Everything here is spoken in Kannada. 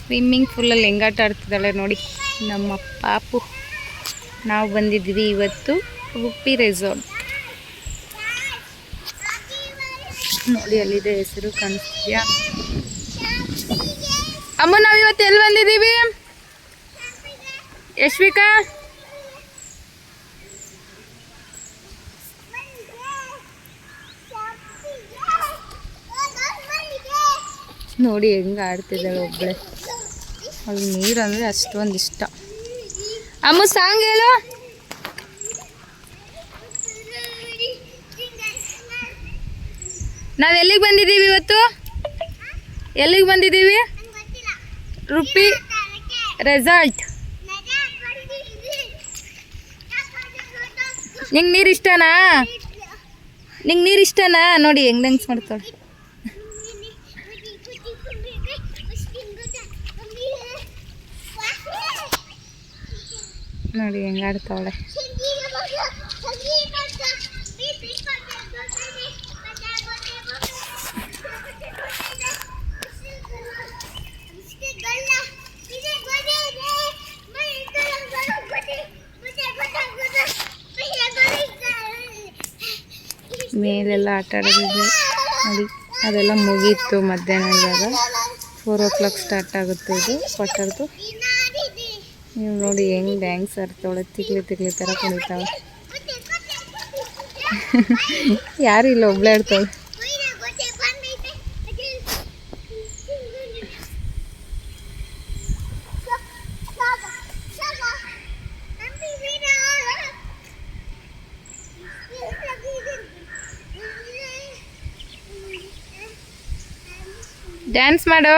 ಸ್ವಿಮ್ಮಿಂಗ್ ಪೂಲಲ್ಲಿ ಹೆಂಗಾಟ ಆಡ್ತಿದ್ದಾಳೆ ನೋಡಿ ನಮ್ಮ ಪಾಪು. ನಾವು ಬಂದಿದ್ವಿ ಇವತ್ತು ಉಡುಪಿ ರೆಸಾರ್ಟ್. ನೋಡಿ ಅಲ್ಲಿದೆ ಹೆಸರು ಕಾಣಿಸ್ತಿದ್ಯಾ? ಅಮ್ಮ ನಾವಿವತ್ತು ಎಲ್ಲಿ ಬಂದಿದ್ದೀವಿ ಯಶ್ವಿಕಾ? ನೋಡಿ ಹೆಂಗೆ ಆಡ್ತಿದ್ದಾಳೆ ಒಬ್ಬಳೆ. ಅಲ್ಲಿ ನೀರು ಅಂದರೆ ಅಷ್ಟೊಂದು ಇಷ್ಟ. ಅಮ್ಮ ಸಾಂಗ್ ಹೇಳು. ನಾವು ಎಲ್ಲಿಗೆ ಬಂದಿದ್ದೀವಿ ಇವತ್ತು? ಎಲ್ಲಿಗೆ ಬಂದಿದ್ದೀವಿ? ಉಡುಪಿ ರೆಸಾರ್ಟ್. ನಿಂಗೆ ನೀರು ಇಷ್ಟನಾ? ನಿಂಗೆ ನೀರು ಇಷ್ಟನಾ? ನೋಡಿ ಹೆಂಗೆ ಡ್ಯಾನ್ಸ್ ಮಾಡ್ತಾಳೆ. ನೋಡಿ ಹೆಂಗೆ ಆಡ್ತಾವಳೆ. ಮೇಲೆಲ್ಲ ಆಟ ಆಡೋದಿದೆ ನೋಡಿ. ಅದೆಲ್ಲ ಮುಗೀತು ಮಧ್ಯಾಹ್ನ. ಇವಾಗ 4 o'clock ಸ್ಟಾರ್ಟ್ ಆಗುತ್ತೆ ಇದು ವಾಟರ್ದು. ನೀವು ನೋಡಿ ಹೆಂಗೆ ಡ್ಯಾನ್ಸ್ ಆಡ್ತಾವಳೆ. ತಿಕ್ಲಿ ಥರ ಕುಣಿತಾವೆ. ಯಾರು ಇಲ್ಲ, ಒಬ್ಳೆ ಆಡ್ತಾಳೆ. ಡ್ಯಾನ್ಸ್ ಮಾಡು.